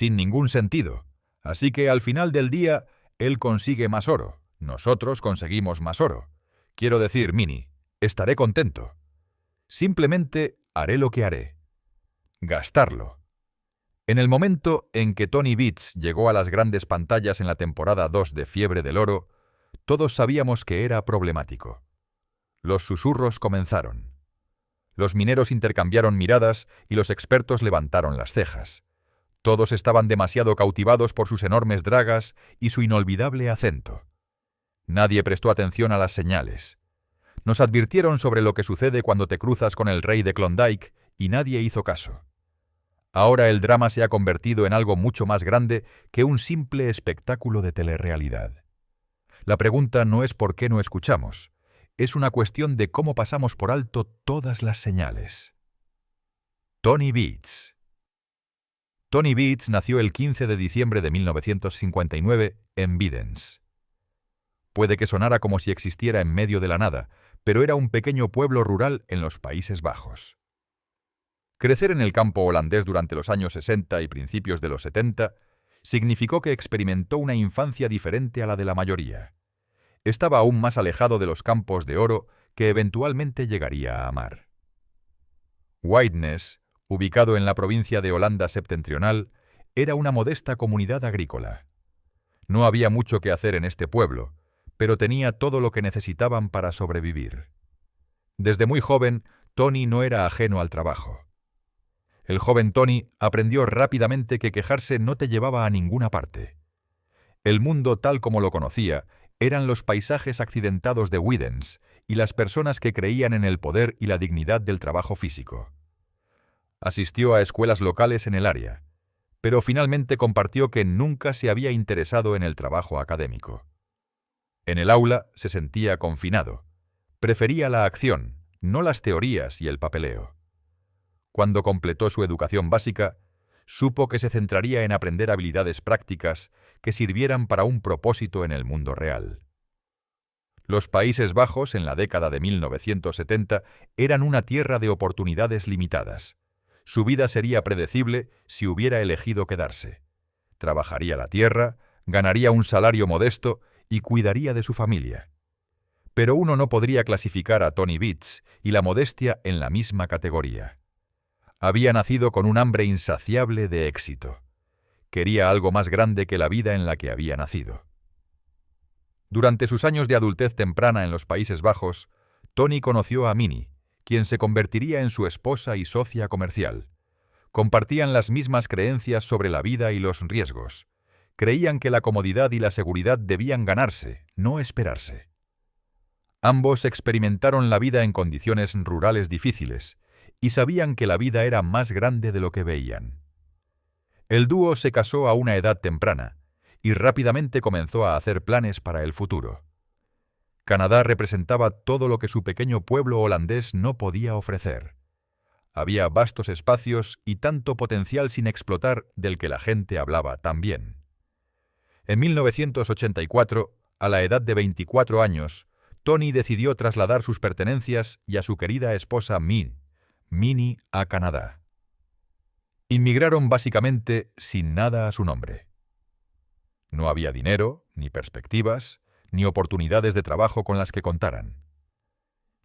sin ningún sentido. Así que al final del día, él consigue más oro. Nosotros conseguimos más oro. Quiero decir, Minnie, estaré contento. Simplemente haré lo que haré. Gastarlo. En el momento en que Tony Beats llegó a las grandes pantallas en la temporada 2 de Fiebre del Oro, todos sabíamos que era problemático. Los susurros comenzaron. Los mineros intercambiaron miradas y los expertos levantaron las cejas. Todos estaban demasiado cautivados por sus enormes dragas y su inolvidable acento. Nadie prestó atención a las señales. Nos advirtieron sobre lo que sucede cuando te cruzas con el rey de Klondike y nadie hizo caso. Ahora el drama se ha convertido en algo mucho más grande que un simple espectáculo de telerrealidad. La pregunta no es por qué no escuchamos, es una cuestión de cómo pasamos por alto todas las señales. Tony Beats. Tony Beats nació el 15 de diciembre de 1959 en Videns. Puede que sonara como si existiera en medio de la nada, pero era un pequeño pueblo rural en los Países Bajos. Crecer en el campo holandés durante los años 60 y principios de los 70 significó que experimentó una infancia diferente a la de la mayoría. Estaba aún más alejado de los campos de oro que eventualmente llegaría a amar. Whiteness, ubicado en la provincia de Holanda septentrional, era una modesta comunidad agrícola. No había mucho que hacer en este pueblo, pero tenía todo lo que necesitaban para sobrevivir. Desde muy joven, Tony no era ajeno al trabajo. El joven Tony aprendió rápidamente que quejarse no te llevaba a ninguna parte. El mundo tal como lo conocía eran los paisajes accidentados de Widens y las personas que creían en el poder y la dignidad del trabajo físico. Asistió a escuelas locales en el área, pero finalmente compartió que nunca se había interesado en el trabajo académico. En el aula se sentía confinado. Prefería la acción, no las teorías y el papeleo. Cuando completó su educación básica, supo que se centraría en aprender habilidades prácticas que sirvieran para un propósito en el mundo real. Los Países Bajos, en la década de 1970, eran una tierra de oportunidades limitadas. Su vida sería predecible si hubiera elegido quedarse. Trabajaría la tierra, ganaría un salario modesto y cuidaría de su familia. Pero uno no podría clasificar a Tony Beats y la modestia en la misma categoría. Había nacido con un hambre insaciable de éxito. Quería algo más grande que la vida en la que había nacido. Durante sus años de adultez temprana en los Países Bajos, Tony conoció a Minnie, quien se convertiría en su esposa y socia comercial. Compartían las mismas creencias sobre la vida y los riesgos. Creían que la comodidad y la seguridad debían ganarse, no esperarse. Ambos experimentaron la vida en condiciones rurales difíciles y sabían que la vida era más grande de lo que veían. El dúo se casó a una edad temprana y rápidamente comenzó a hacer planes para el futuro. Canadá representaba todo lo que su pequeño pueblo holandés no podía ofrecer. Había vastos espacios y tanto potencial sin explotar del que la gente hablaba tan bien. En 1984, a la edad de 24 años, Tony decidió trasladar sus pertenencias y a su querida esposa Minnie, a Canadá. Inmigraron básicamente sin nada a su nombre. No había dinero, ni perspectivas, ni oportunidades de trabajo con las que contaran.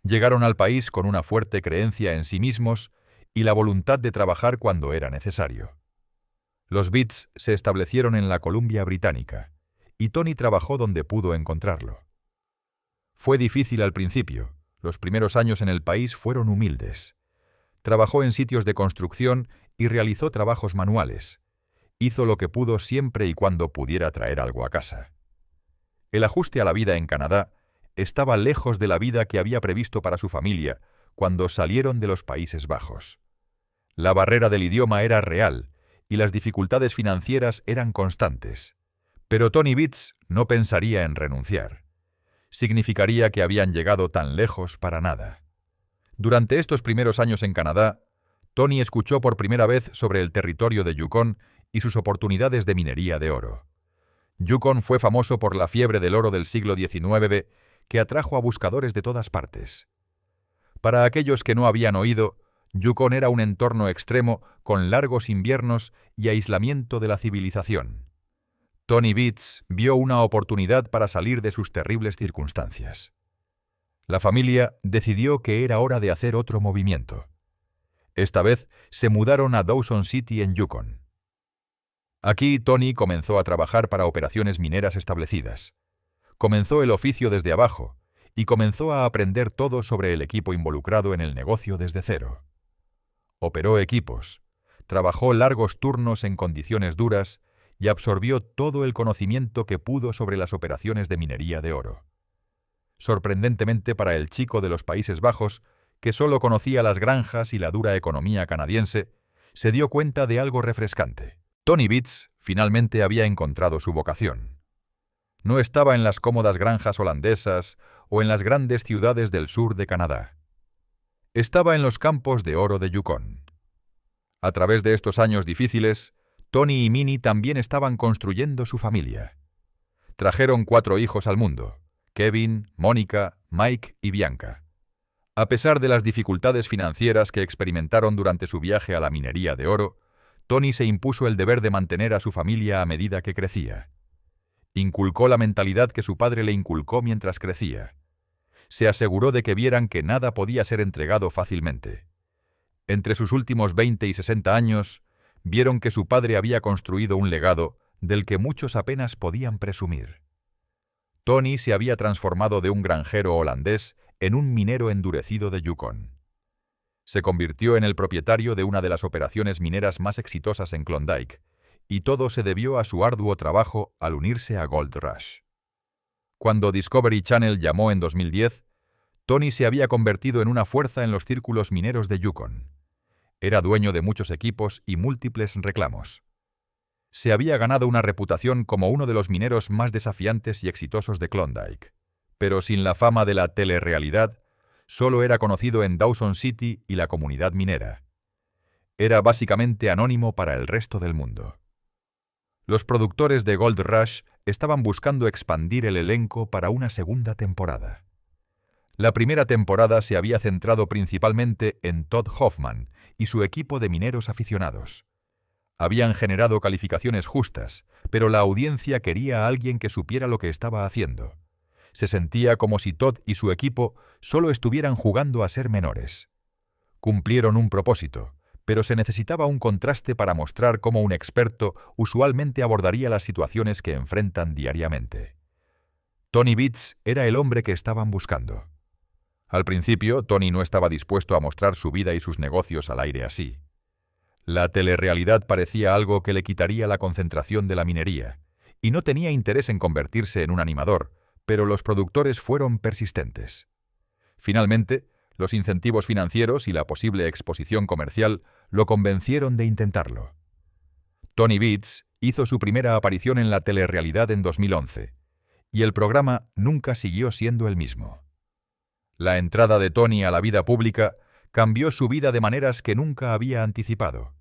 Llegaron al país con una fuerte creencia en sí mismos y la voluntad de trabajar cuando era necesario. Los Beats se establecieron en la Columbia Británica, y Tony trabajó donde pudo encontrarlo. Fue difícil al principio, los primeros años en el país fueron humildes. Trabajó en sitios de construcción y realizó trabajos manuales. Hizo lo que pudo siempre y cuando pudiera traer algo a casa. El ajuste a la vida en Canadá estaba lejos de la vida que había previsto para su familia cuando salieron de los Países Bajos. La barrera del idioma era real y las dificultades financieras eran constantes. Pero Tony Beats no pensaría en renunciar. Significaría que habían llegado tan lejos para nada. Durante estos primeros años en Canadá, Tony escuchó por primera vez sobre el territorio de Yukon y sus oportunidades de minería de oro. Yukon fue famoso por la fiebre del oro del siglo XIX que atrajo a buscadores de todas partes. Para aquellos que no habían oído, Yukon era un entorno extremo con largos inviernos y aislamiento de la civilización. Tony Beets vio una oportunidad para salir de sus terribles circunstancias. La familia decidió que era hora de hacer otro movimiento. Esta vez se mudaron a Dawson City en Yukon. Aquí Tony comenzó a trabajar para operaciones mineras establecidas. Comenzó el oficio desde abajo y comenzó a aprender todo sobre el equipo involucrado en el negocio desde cero. Operó equipos, trabajó largos turnos en condiciones duras y absorbió todo el conocimiento que pudo sobre las operaciones de minería de oro. Sorprendentemente para el chico de los Países Bajos, que solo conocía las granjas y la dura economía canadiense, se dio cuenta de algo refrescante. Tony Beets finalmente había encontrado su vocación. No estaba en las cómodas granjas holandesas o en las grandes ciudades del sur de Canadá. Estaba en los campos de oro de Yukon. A través de estos años difíciles, Tony y Minnie también estaban construyendo su familia. Trajeron 4 hijos al mundo: Kevin, Mónica, Mike y Bianca. A pesar de las dificultades financieras que experimentaron durante su viaje a la minería de oro, Tony se impuso el deber de mantener a su familia a medida que crecía. Inculcó la mentalidad que su padre le inculcó mientras crecía. Se aseguró de que vieran que nada podía ser entregado fácilmente. Entre sus últimos 20 y 60 años, vieron que su padre había construido un legado del que muchos apenas podían presumir. Tony se había transformado de un granjero holandés en un minero endurecido de Yukon. Se convirtió en el propietario de una de las operaciones mineras más exitosas en Klondike, y todo se debió a su arduo trabajo al unirse a Gold Rush. Cuando Discovery Channel llamó en 2010, Tony se había convertido en una fuerza en los círculos mineros de Yukon. Era dueño de muchos equipos y múltiples reclamos. Se había ganado una reputación como uno de los mineros más desafiantes y exitosos de Klondike, pero sin la fama de la telerrealidad, solo era conocido en Dawson City y la comunidad minera. Era básicamente anónimo para el resto del mundo. Los productores de Gold Rush estaban buscando expandir el elenco para una segunda temporada. La primera temporada se había centrado principalmente en Todd Hoffman y su equipo de mineros aficionados. Habían generado calificaciones justas, pero la audiencia quería a alguien que supiera lo que estaba haciendo. Se sentía como si Todd y su equipo solo estuvieran jugando a ser menores. Cumplieron un propósito, pero se necesitaba un contraste para mostrar cómo un experto usualmente abordaría las situaciones que enfrentan diariamente. Tony Beets era el hombre que estaban buscando. Al principio, Tony no estaba dispuesto a mostrar su vida y sus negocios al aire así. La telerrealidad parecía algo que le quitaría la concentración de la minería, y no tenía interés en convertirse en un animador, pero los productores fueron persistentes. Finalmente, los incentivos financieros y la posible exposición comercial lo convencieron de intentarlo. Tony Beets hizo su primera aparición en la telerrealidad en 2011, y el programa nunca siguió siendo el mismo. La entrada de Tony a la vida pública cambió su vida de maneras que nunca había anticipado.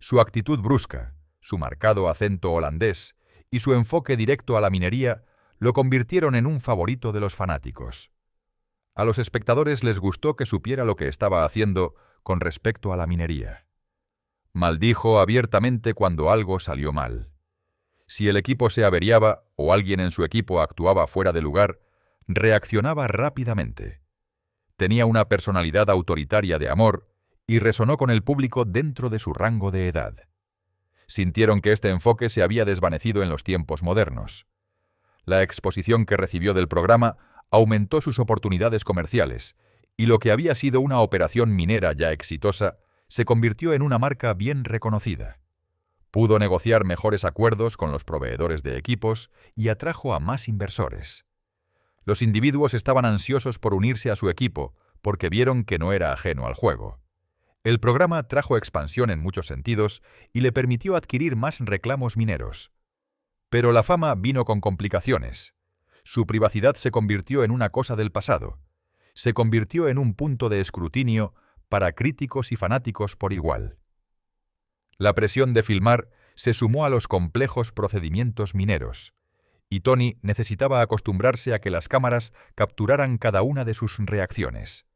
Su actitud brusca, su marcado acento holandés y su enfoque directo a la minería lo convirtieron en un favorito de los fanáticos. A los espectadores les gustó que supiera lo que estaba haciendo con respecto a la minería. Maldijo abiertamente cuando algo salió mal. Si el equipo se averiaba o alguien en su equipo actuaba fuera de lugar, reaccionaba rápidamente. Tenía una personalidad autoritaria de amor y resonó con el público dentro de su rango de edad. Sintieron que este enfoque se había desvanecido en los tiempos modernos. La exposición que recibió del programa aumentó sus oportunidades comerciales, y lo que había sido una operación minera ya exitosa se convirtió en una marca bien reconocida. Pudo negociar mejores acuerdos con los proveedores de equipos y atrajo a más inversores. Los individuos estaban ansiosos por unirse a su equipo porque vieron que no era ajeno al juego. El programa trajo expansión en muchos sentidos y le permitió adquirir más reclamos mineros. Pero la fama vino con complicaciones. Su privacidad se convirtió en una cosa del pasado. Se convirtió en un punto de escrutinio para críticos y fanáticos por igual. La presión de filmar se sumó a los complejos procedimientos mineros, y Tony necesitaba acostumbrarse a que las cámaras capturaran cada una de sus reacciones.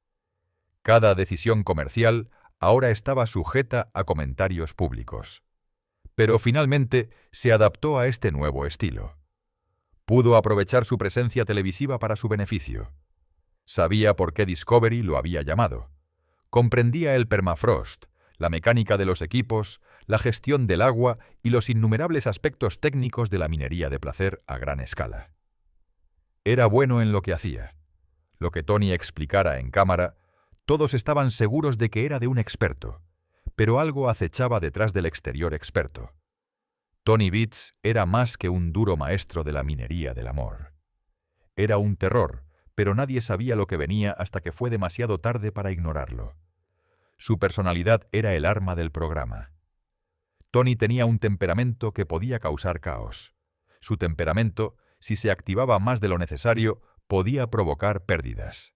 Cada decisión comercial ahora estaba sujeta a comentarios públicos. Pero finalmente se adaptó a este nuevo estilo. Pudo aprovechar su presencia televisiva para su beneficio. Sabía por qué Discovery lo había llamado. Comprendía el permafrost, la mecánica de los equipos, la gestión del agua y los innumerables aspectos técnicos de la minería de placer a gran escala. Era bueno en lo que hacía. Lo que Tony explicara en cámara, todos estaban seguros de que era de un experto, pero algo acechaba detrás del exterior experto. Tony Beets era más que un duro maestro de la minería del amor. Era un terror, pero nadie sabía lo que venía hasta que fue demasiado tarde para ignorarlo. Su personalidad era el arma del programa. Tony tenía un temperamento que podía causar caos. Su temperamento, si se activaba más de lo necesario, podía provocar pérdidas.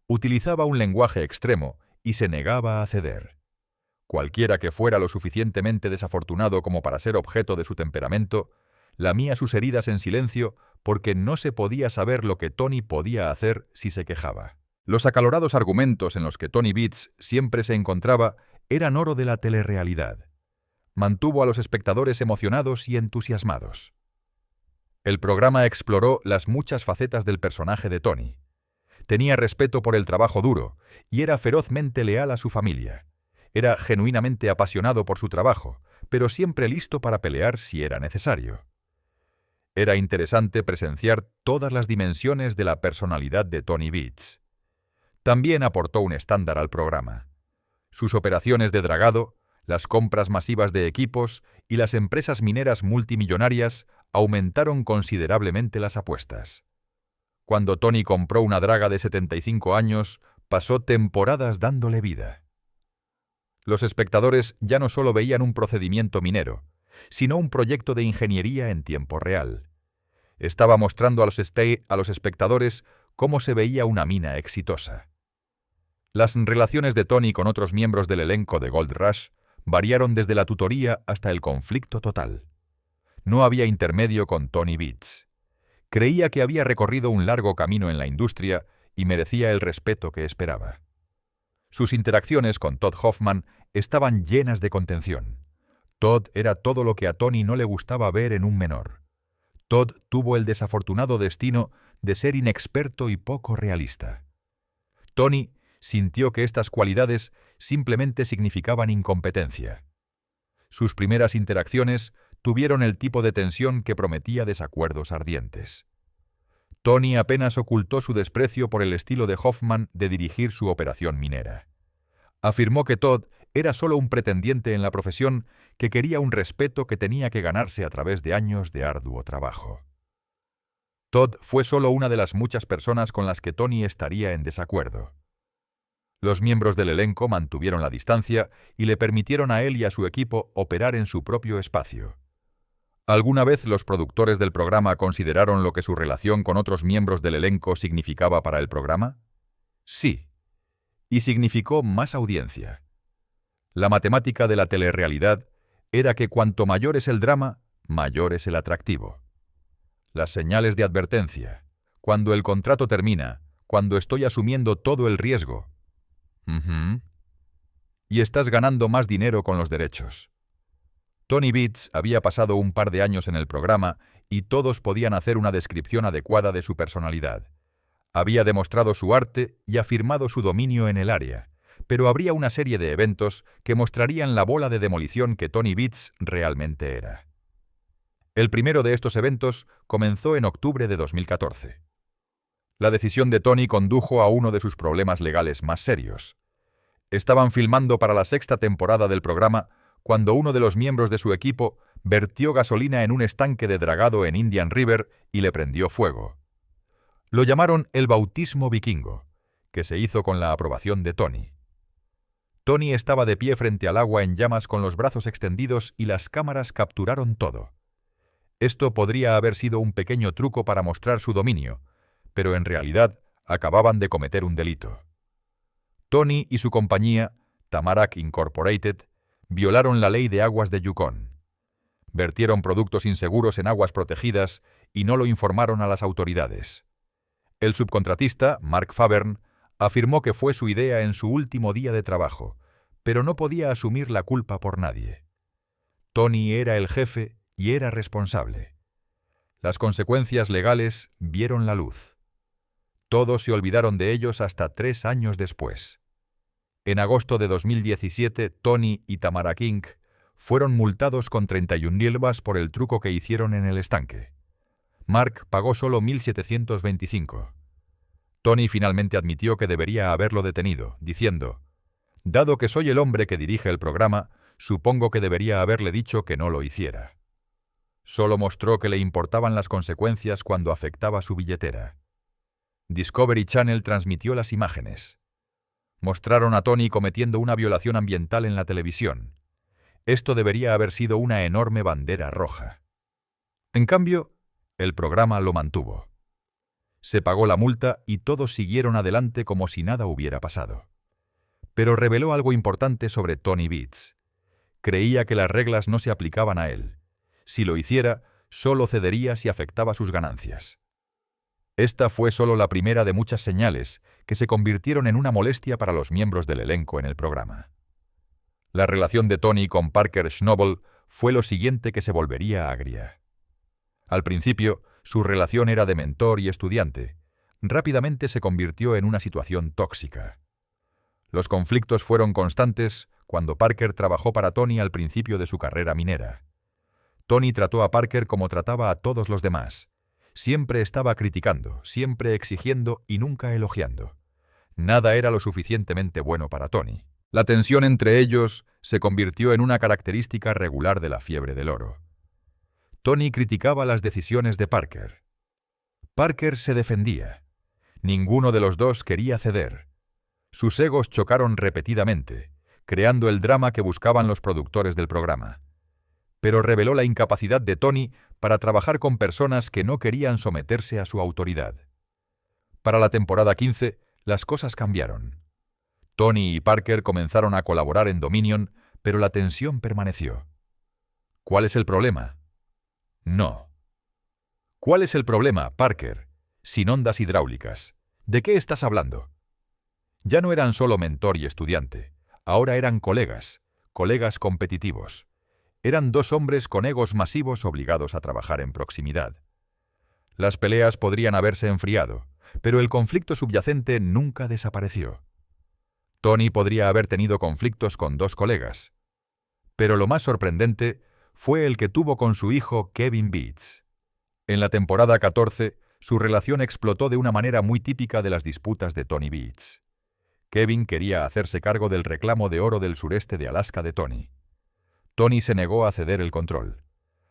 Utilizaba un lenguaje extremo y se negaba a ceder. Cualquiera que fuera lo suficientemente desafortunado como para ser objeto de su temperamento, lamía sus heridas en silencio porque no se podía saber lo que Tony podía hacer si se quejaba. Los acalorados argumentos en los que Tony Beets siempre se encontraba eran oro de la telerrealidad. Mantuvo a los espectadores emocionados y entusiasmados. El programa exploró las muchas facetas del personaje de Tony. Tenía respeto por el trabajo duro y era ferozmente leal a su familia. Era genuinamente apasionado por su trabajo, pero siempre listo para pelear si era necesario. Era interesante presenciar todas las dimensiones de la personalidad de Tony Beets. También aportó un estándar al programa. Sus operaciones de dragado, las compras masivas de equipos y las empresas mineras multimillonarias aumentaron considerablemente las apuestas. Cuando Tony compró una draga de 75 años, pasó temporadas dándole vida. Los espectadores ya no solo veían un procedimiento minero, sino un proyecto de ingeniería en tiempo real. Estaba mostrando a los espectadores cómo se veía una mina exitosa. Las relaciones de Tony con otros miembros del elenco de Gold Rush variaron desde la tutoría hasta el conflicto total. No había intermedio con Tony Beets. Creía que había recorrido un largo camino en la industria y merecía el respeto que esperaba. Sus interacciones con Todd Hoffman estaban llenas de contención. Todd era todo lo que a Tony no le gustaba ver en un menor. Todd tuvo el desafortunado destino de ser inexperto y poco realista. Tony sintió que estas cualidades simplemente significaban incompetencia. Sus primeras interacciones tuvieron el tipo de tensión que prometía desacuerdos ardientes. Tony apenas ocultó su desprecio por el estilo de Hoffman de dirigir su operación minera. Afirmó que Todd era solo un pretendiente en la profesión que quería un respeto que tenía que ganarse a través de años de arduo trabajo. Todd fue solo una de las muchas personas con las que Tony estaría en desacuerdo. Los miembros del elenco mantuvieron la distancia y le permitieron a él y a su equipo operar en su propio espacio. ¿Alguna vez los productores del programa consideraron lo que su relación con otros miembros del elenco significaba para el programa? Sí. Y significó más audiencia. La matemática de la telerrealidad era que cuanto mayor es el drama, mayor es el atractivo. Las señales de advertencia, cuando el contrato termina, cuando estoy asumiendo todo el riesgo. Y estás ganando más dinero con los derechos. Tony Beets había pasado un par de años en el programa y todos podían hacer una descripción adecuada de su personalidad. Había demostrado su arte y afirmado su dominio en el área, pero habría una serie de eventos que mostrarían la bola de demolición que Tony Beets realmente era. El primero de estos eventos comenzó en octubre de 2014. La decisión de Tony condujo a uno de sus problemas legales más serios. Estaban filmando para la 6ª temporada del programa cuando uno de los miembros de su equipo vertió gasolina en un estanque de dragado en Indian River y le prendió fuego. Lo llamaron el bautismo vikingo, que se hizo con la aprobación de Tony. Tony estaba de pie frente al agua en llamas con los brazos extendidos y las cámaras capturaron todo. Esto podría haber sido un pequeño truco para mostrar su dominio, pero en realidad acababan de cometer un delito. Tony y su compañía, Tamarack Incorporated, violaron la ley de aguas de Yukon. Vertieron productos inseguros en aguas protegidas y no lo informaron a las autoridades. El subcontratista, Mark Favern, afirmó que fue su idea en su último día de trabajo, pero no podía asumir la culpa por nadie. Tony era el jefe y era responsable. Las consecuencias legales vieron la luz. Todos se olvidaron de ellos hasta 3 años después. En agosto de 2017, Tony y Tamara King fueron multados con 31.000 libras por el truco que hicieron en el estanque. Mark pagó solo 1.725. Tony finalmente admitió que debería haberlo detenido, diciendo: «Dado que soy el hombre que dirige el programa, supongo que debería haberle dicho que no lo hiciera». Solo mostró que le importaban las consecuencias cuando afectaba su billetera. Discovery Channel transmitió las imágenes. Mostraron a Tony cometiendo una violación ambiental en la televisión. Esto debería haber sido una enorme bandera roja. En cambio, el programa lo mantuvo. Se pagó la multa y todos siguieron adelante como si nada hubiera pasado. Pero reveló algo importante sobre Tony Beats. Creía que las reglas no se aplicaban a él. Si lo hiciera, solo cedería si afectaba sus ganancias. Esta fue solo la primera de muchas señales que se convirtieron en una molestia para los miembros del elenco en el programa. La relación de Tony con Parker Schnabel fue lo siguiente que se volvería agria. Al principio, su relación era de mentor y estudiante. Rápidamente se convirtió en una situación tóxica. Los conflictos fueron constantes cuando Parker trabajó para Tony al principio de su carrera minera. Tony trató a Parker como trataba a todos los demás. Siempre estaba criticando, siempre exigiendo y nunca elogiando. Nada era lo suficientemente bueno para Tony. La tensión entre ellos se convirtió en una característica regular de la fiebre del oro. Tony criticaba las decisiones de Parker. Parker se defendía. Ninguno de los dos quería ceder. Sus egos chocaron repetidamente, creando el drama que buscaban los productores del programa. Pero reveló la incapacidad de Tony para trabajar con personas que no querían someterse a su autoridad. Para la temporada 15, las cosas cambiaron. Tony y Parker comenzaron a colaborar en Dominion, pero la tensión permaneció. ¿Cuál es el problema? No. ¿Cuál es el problema, Parker? Sin ondas hidráulicas. ¿De qué estás hablando? Ya no eran solo mentor y estudiante, ahora eran colegas competitivos. Eran dos hombres con egos masivos obligados a trabajar en proximidad. Las peleas podrían haberse enfriado, pero el conflicto subyacente nunca desapareció. Tony podría haber tenido conflictos con 2 colegas, pero lo más sorprendente fue el que tuvo con su hijo Kevin Beats. En la temporada 14, su relación explotó de una manera muy típica de las disputas de Tony Beats. Kevin quería hacerse cargo del reclamo de oro del sureste de Alaska de Tony. Tony se negó a ceder el control.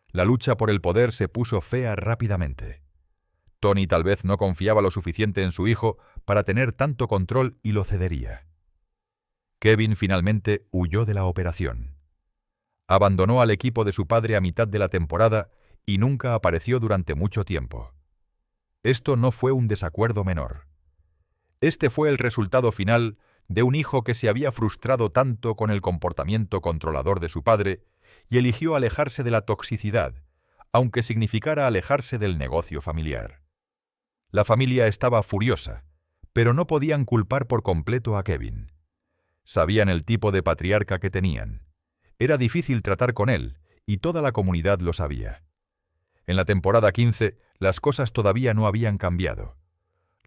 La lucha por el poder se puso fea rápidamente. Tony tal vez no confiaba lo suficiente en su hijo para tener tanto control y lo cedería. Kevin finalmente huyó de la operación. Abandonó al equipo de su padre a mitad de la temporada y nunca apareció durante mucho tiempo. Esto no fue un desacuerdo menor. Este fue el resultado final de un hijo que se había frustrado tanto con el comportamiento controlador de su padre y eligió alejarse de la toxicidad, aunque significara alejarse del negocio familiar. La familia estaba furiosa, pero no podían culpar por completo a Kevin. Sabían el tipo de patriarca que tenían. Era difícil tratar con él, y toda la comunidad lo sabía. En la temporada 15, las cosas todavía no habían cambiado.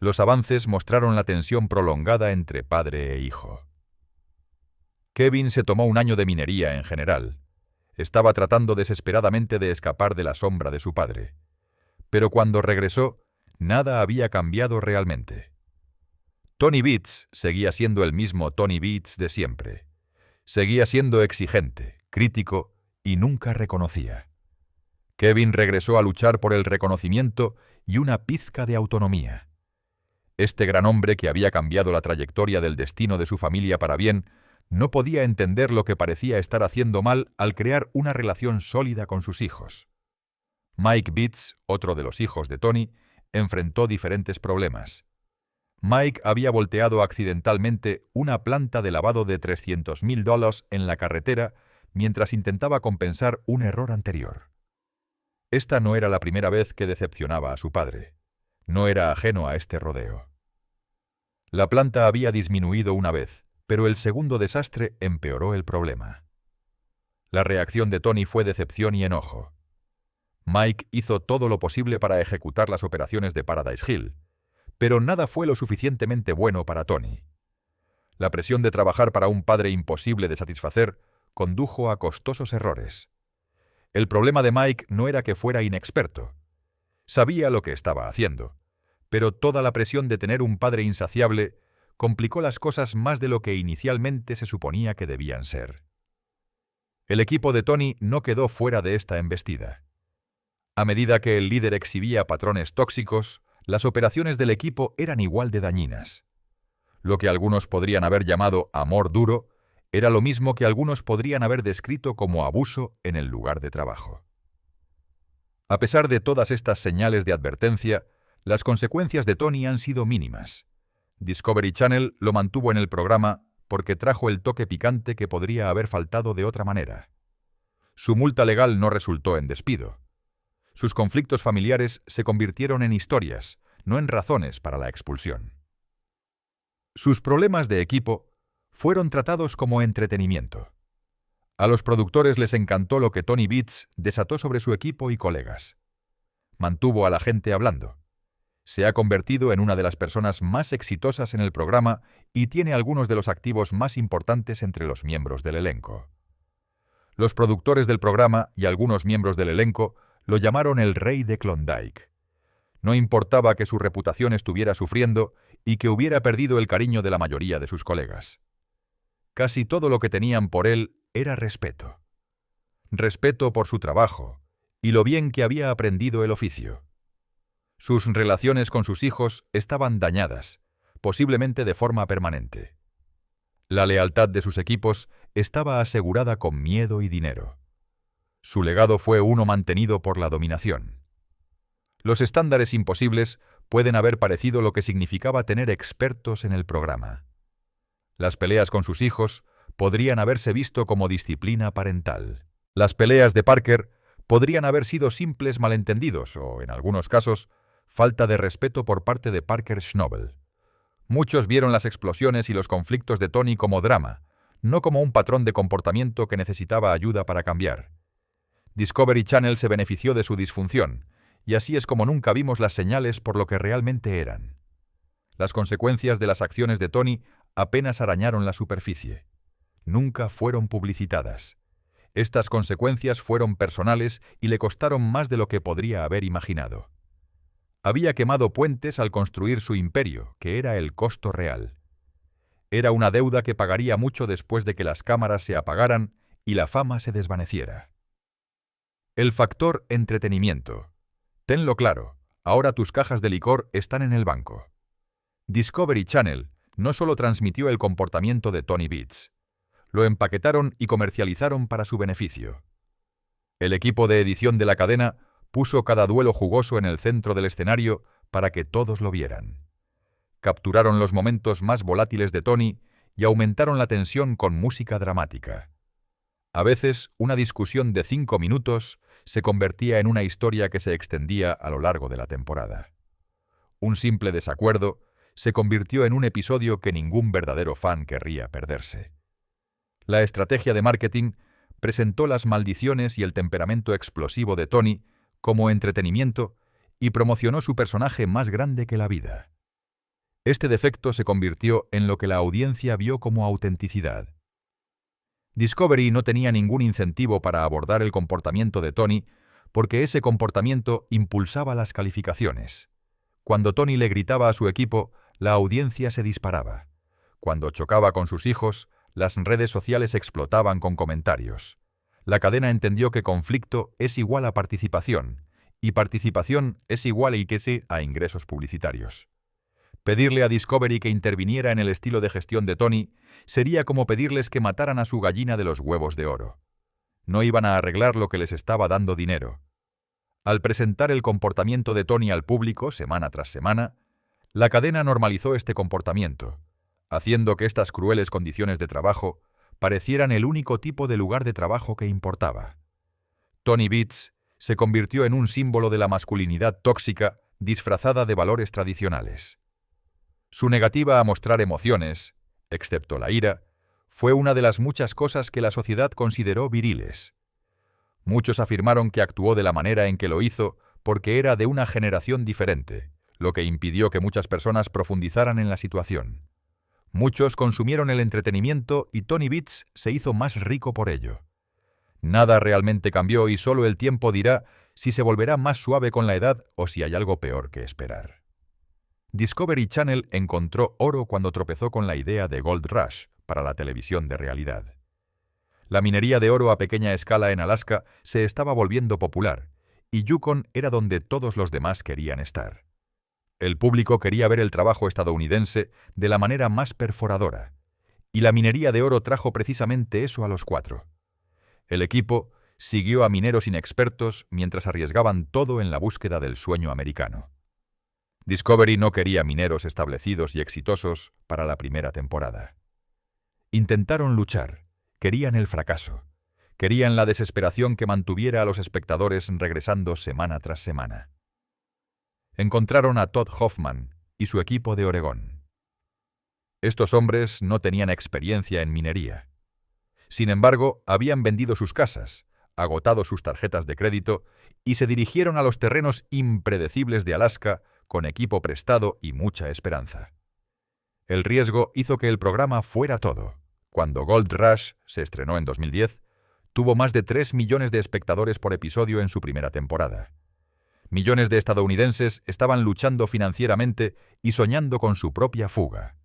Los avances mostraron la tensión prolongada entre padre e hijo. Kevin se tomó un año de minería en general. Estaba tratando desesperadamente de escapar de la sombra de su padre. Pero cuando regresó, nada había cambiado realmente. Tony Beats seguía siendo el mismo Tony Beats de siempre. Seguía siendo exigente, crítico y nunca reconocía. Kevin regresó a luchar por el reconocimiento y una pizca de autonomía. Este gran hombre que había cambiado la trayectoria del destino de su familia para bien, no podía entender lo que parecía estar haciendo mal al crear una relación sólida con sus hijos. Mike Beats, otro de los hijos de Tony, enfrentó diferentes problemas. Mike había volteado accidentalmente una planta de lavado de $300,000 en la carretera mientras intentaba compensar un error anterior. Esta no era la primera vez que decepcionaba a su padre. No era ajeno a este rodeo. La planta había disminuido una vez, pero el segundo desastre empeoró el problema. La reacción de Tony fue decepción y enojo. Mike hizo todo lo posible para ejecutar las operaciones de Paradise Hill, pero nada fue lo suficientemente bueno para Tony. La presión de trabajar para un padre imposible de satisfacer condujo a costosos errores. El problema de Mike no era que fuera inexperto. Sabía lo que estaba haciendo, pero toda la presión de tener un padre insaciable complicó las cosas más de lo que inicialmente se suponía que debían ser. El equipo de Tony no quedó fuera de esta embestida. A medida que el líder exhibía patrones tóxicos, las operaciones del equipo eran igual de dañinas. Lo que algunos podrían haber llamado amor duro era lo mismo que algunos podrían haber descrito como abuso en el lugar de trabajo. A pesar de todas estas señales de advertencia, las consecuencias de Tony han sido mínimas. Discovery Channel lo mantuvo en el programa porque trajo el toque picante que podría haber faltado de otra manera. Su multa legal no resultó en despido. Sus conflictos familiares se convirtieron en historias, no en razones para la expulsión. Sus problemas de equipo fueron tratados como entretenimiento. A los productores les encantó lo que Tony Beats desató sobre su equipo y colegas. Mantuvo a la gente hablando. Se ha convertido en una de las personas más exitosas en el programa y tiene algunos de los activos más importantes entre los miembros del elenco. Los productores del programa y algunos miembros del elenco lo llamaron el Rey de Klondike. No importaba que su reputación estuviera sufriendo y que hubiera perdido el cariño de la mayoría de sus colegas. Casi todo lo que tenían por él era respeto. Respeto por su trabajo y lo bien que había aprendido el oficio. Sus relaciones con sus hijos estaban dañadas, posiblemente de forma permanente. La lealtad de sus equipos estaba asegurada con miedo y dinero. Su legado fue uno mantenido por la dominación. Los estándares imposibles pueden haber parecido lo que significaba tener expertos en el programa. Las peleas con sus hijos podrían haberse visto como disciplina parental. Las peleas de Parker podrían haber sido simples malentendidos o, en algunos casos, falta de respeto por parte de Parker Schnobel. Muchos vieron las explosiones y los conflictos de Tony como drama, no como un patrón de comportamiento que necesitaba ayuda para cambiar. Discovery Channel se benefició de su disfunción, y así es como nunca vimos las señales por lo que realmente eran. Las consecuencias de las acciones de Tony apenas arañaron la superficie. Nunca fueron publicitadas. Estas consecuencias fueron personales y le costaron más de lo que podría haber imaginado. Había quemado puentes al construir su imperio, que era el costo real. Era una deuda que pagaría mucho después de que las cámaras se apagaran y la fama se desvaneciera. El factor entretenimiento. Tenlo claro, ahora tus cajas de licor están en el banco. Discovery Channel no solo transmitió el comportamiento de Tony Beats, lo empaquetaron y comercializaron para su beneficio. El equipo de edición de la cadena puso cada duelo jugoso en el centro del escenario para que todos lo vieran. Capturaron los momentos más volátiles de Tony y aumentaron la tensión con música dramática. A veces, una discusión de 5 minutos se convertía en una historia que se extendía a lo largo de la temporada. Un simple desacuerdo se convirtió en un episodio que ningún verdadero fan querría perderse. La estrategia de marketing presentó las maldiciones y el temperamento explosivo de Tony como entretenimiento y promocionó su personaje más grande que la vida. Este defecto se convirtió en lo que la audiencia vio como autenticidad. Discovery no tenía ningún incentivo para abordar el comportamiento de Tony porque ese comportamiento impulsaba las calificaciones. Cuando Tony le gritaba a su equipo, la audiencia se disparaba. Cuando chocaba con sus hijos, las redes sociales explotaban con comentarios. La cadena entendió que conflicto es igual a participación, y participación es igual a ingresos publicitarios. Pedirle a Discovery que interviniera en el estilo de gestión de Tony sería como pedirles que mataran a su gallina de los huevos de oro. No iban a arreglar lo que les estaba dando dinero. Al presentar el comportamiento de Tony al público semana tras semana, la cadena normalizó este comportamiento, haciendo que estas crueles condiciones de trabajo parecieran el único tipo de lugar de trabajo que importaba. Tony Beats se convirtió en un símbolo de la masculinidad tóxica disfrazada de valores tradicionales. Su negativa a mostrar emociones, excepto la ira, fue una de las muchas cosas que la sociedad consideró viriles. Muchos afirmaron que actuó de la manera en que lo hizo porque era de una generación diferente, lo que impidió que muchas personas profundizaran en la situación. Muchos consumieron el entretenimiento y Tony Bits se hizo más rico por ello. Nada realmente cambió y solo el tiempo dirá si se volverá más suave con la edad o si hay algo peor que esperar. Discovery Channel encontró oro cuando tropezó con la idea de Gold Rush para la televisión de realidad. La minería de oro a pequeña escala en Alaska se estaba volviendo popular, y Yukon era donde todos los demás querían estar. El público quería ver el trabajo estadounidense de la manera más perforadora, y la minería de oro trajo precisamente eso a los 4. El equipo siguió a mineros inexpertos mientras arriesgaban todo en la búsqueda del sueño americano. Discovery no quería mineros establecidos y exitosos para la primera temporada. Intentaron luchar, querían el fracaso, querían la desesperación que mantuviera a los espectadores regresando semana tras semana. Encontraron a Todd Hoffman y su equipo de Oregón. Estos hombres no tenían experiencia en minería. Sin embargo, habían vendido sus casas, agotado sus tarjetas de crédito y se dirigieron a los terrenos impredecibles de Alaska con equipo prestado y mucha esperanza. El riesgo hizo que el programa fuera todo. Cuando Gold Rush se estrenó en 2010, tuvo más de 3 millones de espectadores por episodio en su primera temporada. Millones de estadounidenses estaban luchando financieramente y soñando con su propia fuga.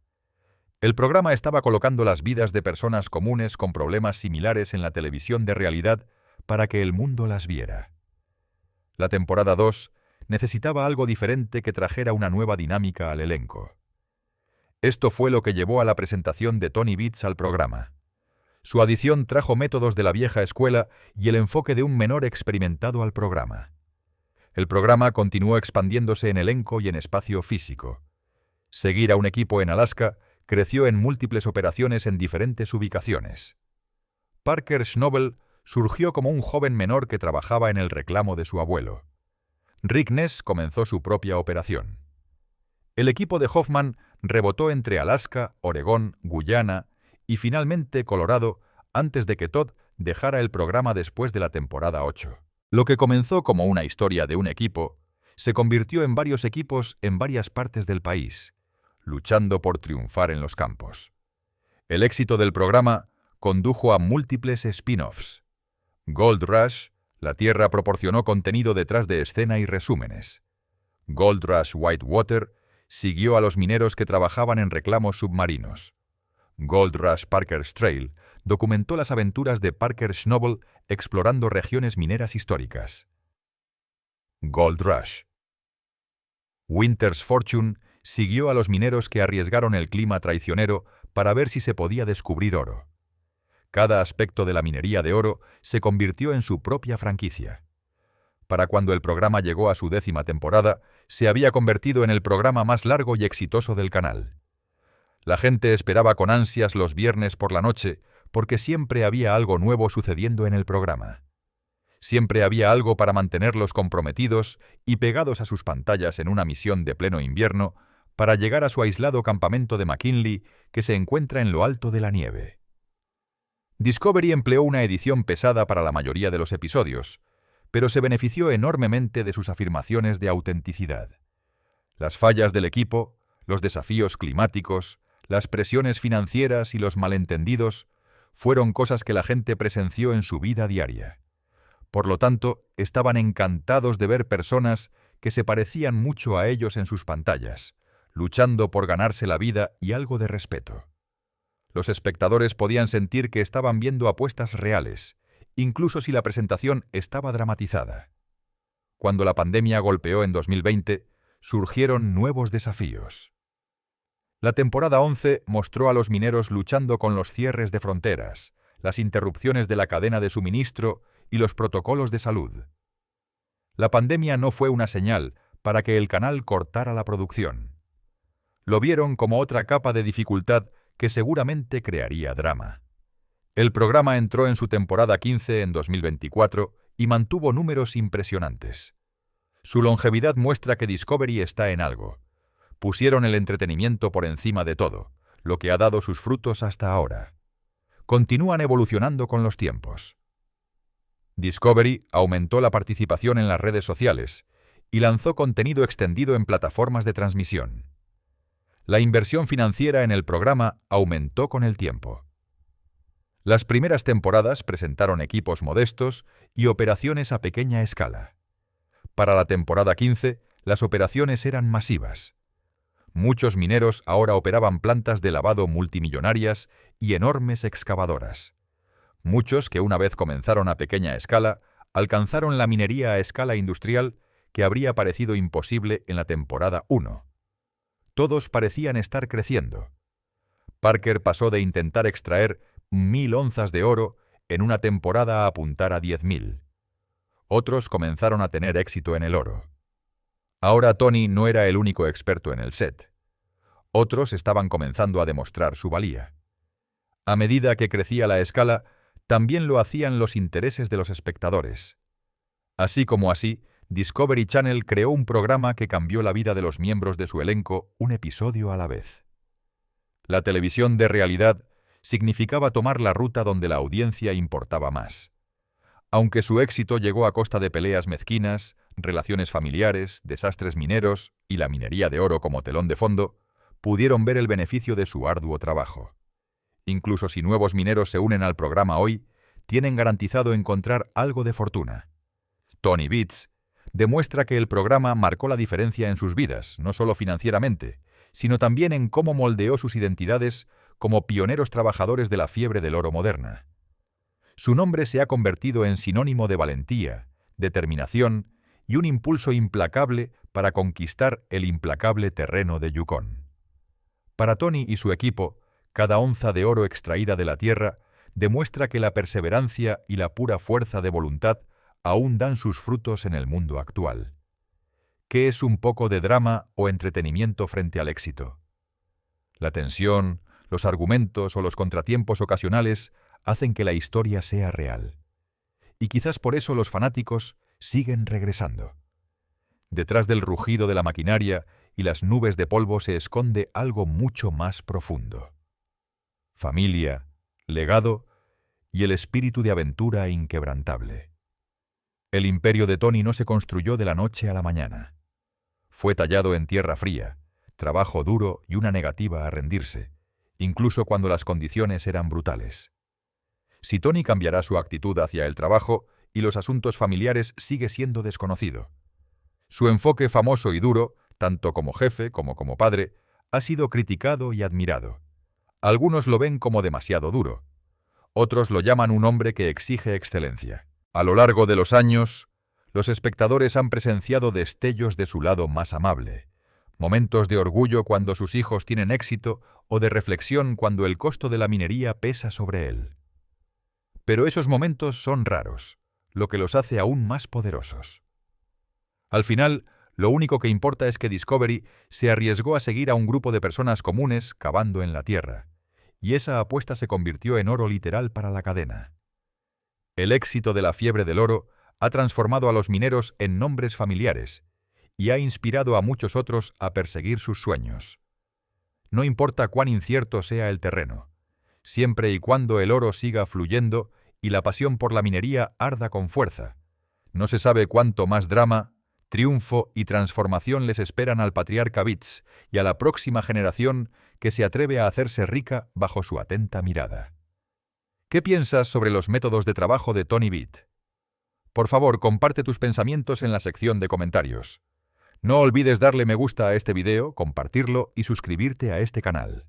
El programa estaba colocando las vidas de personas comunes con problemas similares en la televisión de realidad para que el mundo las viera. La temporada 2 necesitaba algo diferente que trajera una nueva dinámica al elenco. Esto fue lo que llevó a la presentación de Tony Bits al programa. Su adición trajo métodos de la vieja escuela y el enfoque de un menor experimentado al programa. El programa continuó expandiéndose en elenco y en espacio físico. Seguir a un equipo en Alaska creció en múltiples operaciones en diferentes ubicaciones. Parker Schnobel surgió como un joven menor que trabajaba en el reclamo de su abuelo. Rick Ness comenzó su propia operación. El equipo de Hoffman rebotó entre Alaska, Oregón, Guyana y finalmente Colorado antes de que Todd dejara el programa después de la temporada 8. Lo que comenzó como una historia de un equipo se convirtió en varios equipos en varias partes del país, luchando por triunfar en los campos. El éxito del programa condujo a múltiples spin-offs. Gold Rush, la Tierra proporcionó contenido detrás de escena y resúmenes. Gold Rush Whitewater siguió a los mineros que trabajaban en reclamos submarinos. Gold Rush Parker's Trail documentó las aventuras de Parker Schnobel explorando regiones mineras históricas. Gold Rush. Winter's Fortune siguió a los mineros que arriesgaron el clima traicionero para ver si se podía descubrir oro. Cada aspecto de la minería de oro se convirtió en su propia franquicia. Para cuando el programa llegó a su 10ª temporada, se había convertido en el programa más largo y exitoso del canal. La gente esperaba con ansias los viernes por la noche, porque siempre había algo nuevo sucediendo en el programa. Siempre había algo para mantenerlos comprometidos y pegados a sus pantallas en una misión de pleno invierno para llegar a su aislado campamento de McKinley que se encuentra en lo alto de la nieve. Discovery empleó una edición pesada para la mayoría de los episodios, pero se benefició enormemente de sus afirmaciones de autenticidad. Las fallas del equipo, los desafíos climáticos, las presiones financieras y los malentendidos fueron cosas que la gente presenció en su vida diaria. Por lo tanto, estaban encantados de ver personas que se parecían mucho a ellos en sus pantallas, luchando por ganarse la vida y algo de respeto. Los espectadores podían sentir que estaban viendo apuestas reales, incluso si la presentación estaba dramatizada. Cuando la pandemia golpeó en 2020, surgieron nuevos desafíos. La temporada 11 mostró a los mineros luchando con los cierres de fronteras, las interrupciones de la cadena de suministro y los protocolos de salud. La pandemia no fue una señal para que el canal cortara la producción. Lo vieron como otra capa de dificultad que seguramente crearía drama. El programa entró en su temporada 15 en 2024 y mantuvo números impresionantes. Su longevidad muestra que Discovery está en algo. Pusieron el entretenimiento por encima de todo, lo que ha dado sus frutos hasta ahora. Continúan evolucionando con los tiempos. Discovery aumentó la participación en las redes sociales y lanzó contenido extendido en plataformas de transmisión. La inversión financiera en el programa aumentó con el tiempo. Las primeras temporadas presentaron equipos modestos y operaciones a pequeña escala. Para la temporada 15, las operaciones eran masivas. Muchos mineros ahora operaban plantas de lavado multimillonarias y enormes excavadoras. Muchos que una vez comenzaron a pequeña escala, alcanzaron la minería a escala industrial que habría parecido imposible en la temporada 1. Todos parecían estar creciendo. Parker pasó de intentar extraer 1000 onzas de oro en una temporada a apuntar a 10.000. Otros comenzaron a tener éxito en el oro. Ahora Tony no era el único experto en el set. Otros estaban comenzando a demostrar su valía. A medida que crecía la escala, también lo hacían los intereses de los espectadores. Así, Discovery Channel creó un programa que cambió la vida de los miembros de su elenco un episodio a la vez. La televisión de realidad significaba tomar la ruta donde la audiencia importaba más. Aunque su éxito llegó a costa de peleas mezquinas, relaciones familiares, desastres mineros y la minería de oro como telón de fondo, pudieron ver el beneficio de su arduo trabajo. Incluso si nuevos mineros se unen al programa hoy, tienen garantizado encontrar algo de fortuna. Tony Beats demuestra que el programa marcó la diferencia en sus vidas, no solo financieramente, sino también en cómo moldeó sus identidades como pioneros trabajadores de la fiebre del oro moderna. Su nombre se ha convertido en sinónimo de valentía, determinación y un impulso implacable para conquistar el implacable terreno de Yukon. Para Tony y su equipo, cada onza de oro extraída de la tierra demuestra que la perseverancia y la pura fuerza de voluntad aún dan sus frutos en el mundo actual. ¿Qué es un poco de drama o entretenimiento frente al éxito? La tensión, los argumentos o los contratiempos ocasionales hacen que la historia sea real. Y quizás por eso los fanáticos siguen regresando. Detrás del rugido de la maquinaria y las nubes de polvo se esconde algo mucho más profundo. Familia, legado y el espíritu de aventura inquebrantable. El imperio de Tony no se construyó de la noche a la mañana. Fue tallado en tierra fría, trabajo duro y una negativa a rendirse, incluso cuando las condiciones eran brutales. Si Tony cambiará su actitud hacia el trabajo y los asuntos familiares sigue siendo desconocido. Su enfoque famoso y duro, tanto como jefe como padre, ha sido criticado y admirado. Algunos lo ven como demasiado duro. Otros lo llaman un hombre que exige excelencia. A lo largo de los años, los espectadores han presenciado destellos de su lado más amable, momentos de orgullo cuando sus hijos tienen éxito o de reflexión cuando el costo de la minería pesa sobre él. Pero esos momentos son raros, lo que los hace aún más poderosos. Al final, lo único que importa es que Discovery se arriesgó a seguir a un grupo de personas comunes cavando en la tierra, y esa apuesta se convirtió en oro literal para la cadena. El éxito de la fiebre del oro ha transformado a los mineros en nombres familiares y ha inspirado a muchos otros a perseguir sus sueños. No importa cuán incierto sea el terreno, siempre y cuando el oro siga fluyendo y la pasión por la minería arda con fuerza. No se sabe cuánto más drama, triunfo y transformación les esperan al patriarca Beats y a la próxima generación que se atreve a hacerse rica bajo su atenta mirada. ¿Qué piensas sobre los métodos de trabajo de Tony Beat? Por favor, comparte tus pensamientos en la sección de comentarios. No olvides darle me gusta a este video, compartirlo y suscribirte a este canal.